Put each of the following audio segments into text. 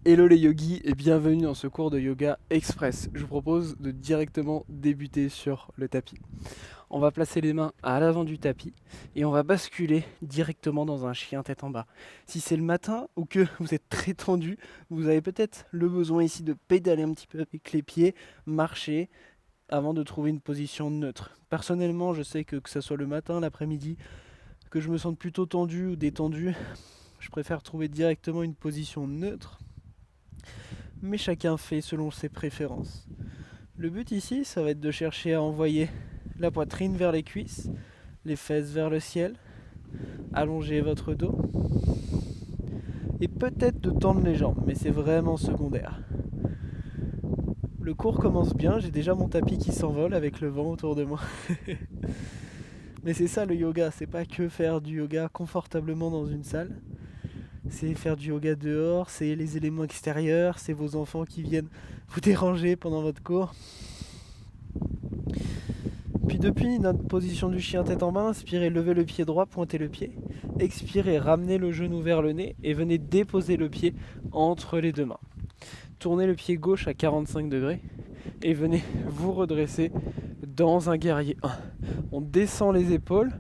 Hello les yogis et bienvenue dans ce cours de yoga express. Je vous propose de directement débuter sur le tapis. On va placer les mains à l'avant du tapis et on va basculer directement dans un chien tête en bas. Si c'est le matin ou que vous êtes très tendu, vous avez peut-être le besoin ici de pédaler un petit peu avec les pieds, marcher avant de trouver une position neutre. Personnellement, je sais que ce soit le matin, l'après-midi, que je me sente plutôt tendu ou détendu, je préfère trouver directement une position neutre, mais chacun fait selon ses préférences. Le but ici, ça va être de chercher à envoyer la poitrine vers les cuisses, les fesses vers le ciel, allonger votre dos et peut-être de tendre les jambes, mais c'est vraiment secondaire. Le cours commence bien, j'ai déjà mon tapis qui s'envole avec le vent autour de moi. Mais c'est ça le yoga, c'est pas que faire du yoga confortablement dans une salle, c'est faire du yoga dehors, c'est les éléments extérieurs, c'est vos enfants qui viennent vous déranger pendant votre cours. Puis depuis notre position du chien tête en bas, inspirez, levez le pied droit, pointez le pied. Expirez, ramenez le genou vers le nez et venez déposer le pied entre les deux mains. Tournez le pied gauche à 45 degrés et venez vous redresser dans un guerrier 1. On descend les épaules,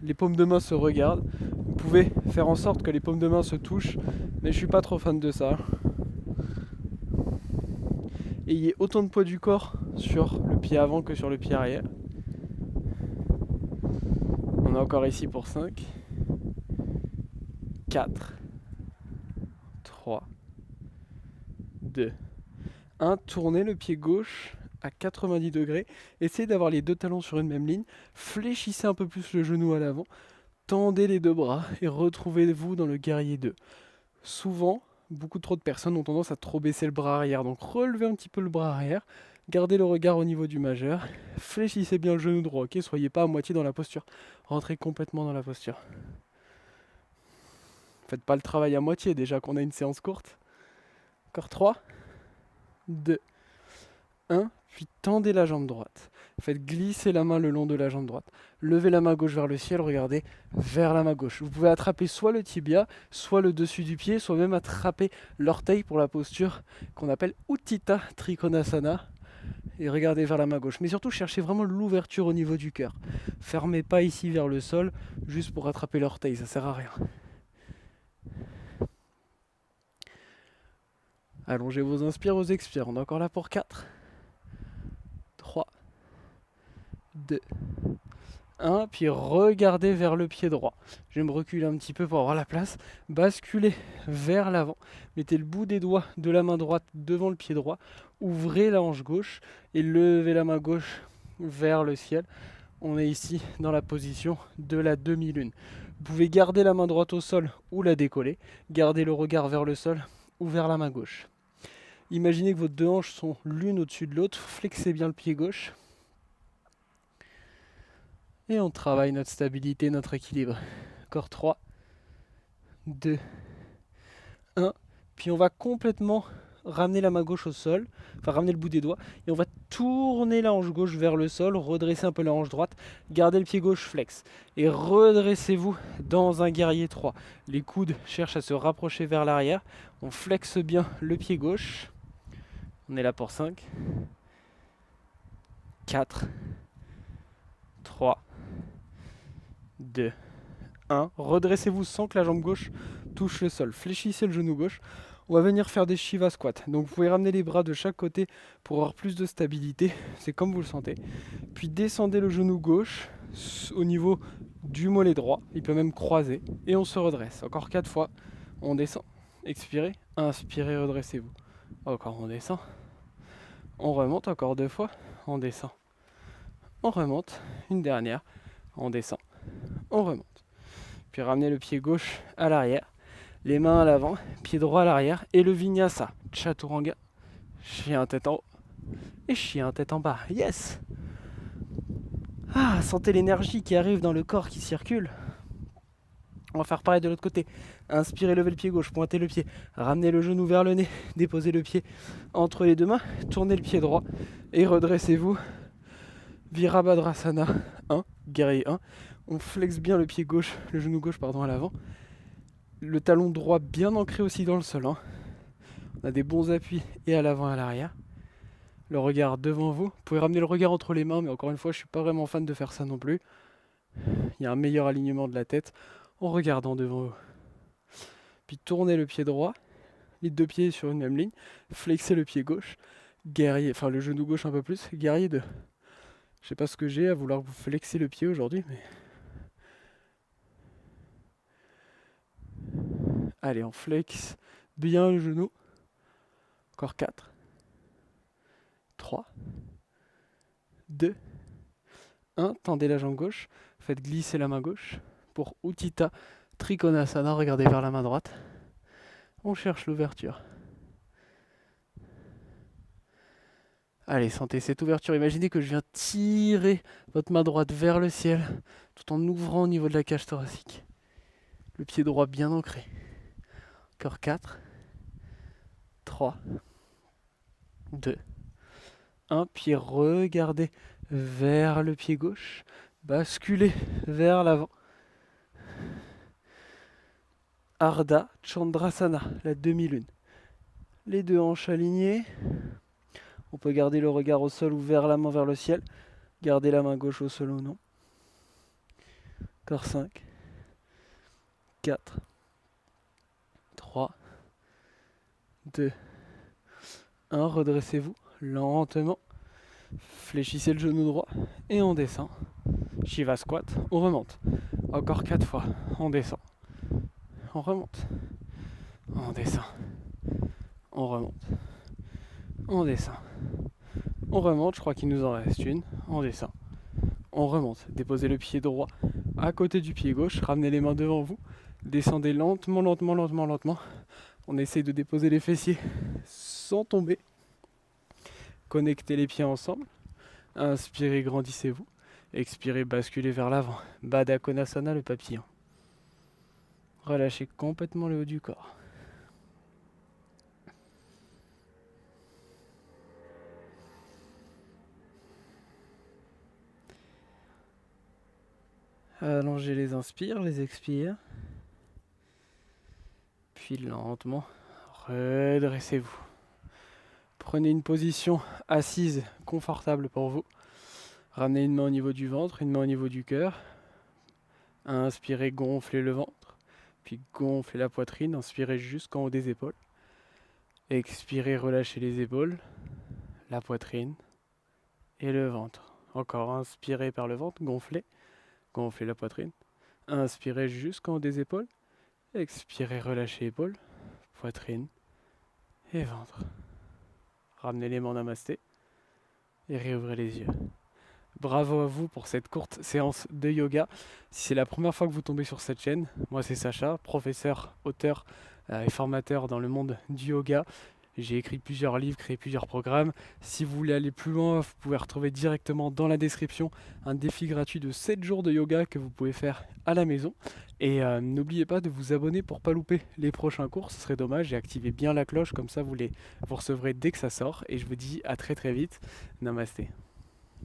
les paumes de main se regardent. Vous pouvez faire en sorte que les paumes de main se touchent, mais je suis pas trop fan de ça. Ayez autant de poids du corps sur le pied avant que sur le pied arrière. On est encore ici pour 5, 4, 3, 2, 1. Tournez le pied gauche à 90 degrés. Essayez d'avoir les deux talons sur une même ligne. Fléchissez un peu plus le genou à l'avant. Tendez les deux bras et retrouvez-vous dans le guerrier 2. Souvent, beaucoup trop de personnes ont tendance à trop baisser le bras arrière. Donc relevez un petit peu le bras arrière. Gardez le regard au niveau du majeur. Fléchissez bien le genou droit, ok ? Soyez pas à moitié dans la posture. Rentrez complètement dans la posture. Faites pas le travail à moitié déjà qu'on a une séance courte. Encore 3, 2, 1. Puis tendez la jambe droite. Faites glisser la main le long de la jambe droite. Levez la main gauche vers le ciel, regardez vers la main gauche. Vous pouvez attraper soit le tibia, soit le dessus du pied, soit même attraper l'orteil pour la posture qu'on appelle Utthita Trikonasana. Et regardez vers la main gauche. Mais surtout, cherchez vraiment l'ouverture au niveau du cœur. Fermez pas ici vers le sol, juste pour attraper l'orteil, ça sert à rien. Allongez vos inspires, vos expires. On est encore là pour 4, 3, 2, 1. Puis regardez vers le pied droit. Je vais me reculer un petit peu pour avoir la place. Basculez vers l'avant. Mettez le bout des doigts de la main droite devant le pied droit. Ouvrez la hanche gauche et levez la main gauche vers le ciel. On est ici dans la position de la demi-lune. Vous pouvez garder la main droite au sol ou la décoller. Gardez le regard vers le sol ou vers la main gauche. Imaginez que vos deux hanches sont l'une au-dessus de l'autre. Flexez bien le pied gauche. Et on travaille notre stabilité, notre équilibre. Encore 3, 2, 1. Puis on va complètement ramener la main gauche au sol, enfin ramener le bout des doigts, et on va tourner la hanche gauche vers le sol, redresser un peu la hanche droite, garder le pied gauche flex, et redressez-vous dans un guerrier 3. Les coudes cherchent à se rapprocher vers l'arrière, on flexe bien le pied gauche, on est là pour 5, 4, 3, 2, 1. Redressez-vous sans que la jambe gauche touche le sol, fléchissez le genou gauche. On va venir faire des Shiva squats. Donc vous pouvez ramener les bras de chaque côté pour avoir plus de stabilité. C'est comme vous le sentez. Puis descendez le genou gauche au niveau du mollet droit. Il peut même croiser. Et on se redresse. Encore 4 fois. On descend. Expirez. Inspirez, redressez-vous. Encore on descend. On remonte encore 2 fois. On descend. On remonte. Une dernière. On descend. On remonte. Puis ramenez le pied gauche à l'arrière. Les mains à l'avant, pied droit à l'arrière, et le vinyasa, chaturanga, chien tête en haut, et chien tête en bas, yes. Ah, sentez l'énergie qui arrive dans le corps, qui circule. On va faire pareil de l'autre côté, inspirez, levez le pied gauche, pointez le pied, ramenez le genou vers le nez, déposez le pied entre les deux mains, tournez le pied droit, et redressez-vous, Virabhadrasana 1, guerrier 1, on flexe bien le genou gauche à l'avant, le talon droit bien ancré aussi dans le sol, hein. On a des bons appuis et à l'avant et à l'arrière. Le regard devant vous. Vous pouvez ramener le regard entre les mains, mais encore une fois, je suis pas vraiment fan de faire ça non plus. Il y a un meilleur alignement de la tête en regardant devant vous. Puis tournez le pied droit, les deux pieds sur une même ligne, flexez le pied gauche, guerrier, enfin le genou gauche un peu plus, guerrier 2. Je sais pas ce que j'ai à vouloir vous flexer le pied aujourd'hui, mais... Allez, on flex bien le genou. Encore 4, 3, 2, 1. Tendez la jambe gauche, faites glisser la main gauche pour Utthita Trikonasana, regardez vers la main droite. On cherche l'ouverture. Allez, sentez cette ouverture. Imaginez que je viens tirer votre main droite vers le ciel tout en ouvrant au niveau de la cage thoracique. Le pied droit bien ancré. Encore 4, 3, 2, 1. Puis regardez vers le pied gauche. Basculez vers l'avant. Ardha Chandrasana, la demi-lune. Les deux hanches alignées. On peut garder le regard au sol ou vers la main vers le ciel. Gardez la main gauche au sol ou non. Encore 5, 4, 3, 2, 1. Redressez-vous lentement. Fléchissez le genou droit et on descend. Shiva squat, on remonte. Encore 4 fois, on descend. On remonte. On descend. On remonte. On descend. On remonte, je crois qu'il nous en reste une. On descend. On remonte. Déposez le pied droit à côté du pied gauche. Ramenez les mains devant vous. Descendez lentement, lentement, lentement, lentement. On essaye de déposer les fessiers sans tomber. Connectez les pieds ensemble. Inspirez, grandissez-vous. Expirez, basculez vers l'avant. Baddha Konasana, le papillon. Relâchez complètement le haut du corps. Allongez les inspires, les expires. Puis lentement, redressez-vous. Prenez une position assise confortable pour vous. Ramenez une main au niveau du ventre, une main au niveau du cœur. Inspirez, gonflez le ventre. Puis gonflez la poitrine, inspirez jusqu'en haut des épaules. Expirez, relâchez les épaules, la poitrine et le ventre. Encore, inspirez par le ventre, gonflez. Gonflez la poitrine. Inspirez jusqu'en haut des épaules. Expirez, relâchez épaules, poitrine et ventre. Ramenez les mains en namasté et réouvrez les yeux. Bravo à vous pour cette courte séance de yoga. Si c'est la première fois que vous tombez sur cette chaîne, moi c'est Sacha, professeur, auteur et formateur dans le monde du yoga. J'ai écrit plusieurs livres, créé plusieurs programmes. Si vous voulez aller plus loin, vous pouvez retrouver directement dans la description un défi gratuit de 7 jours de yoga que vous pouvez faire à la maison. Et n'oubliez pas de vous abonner pour ne pas louper les prochains cours, ce serait dommage. Et activez bien la cloche, comme ça vous recevrez dès que ça sort. Et je vous dis à très très vite. Namasté.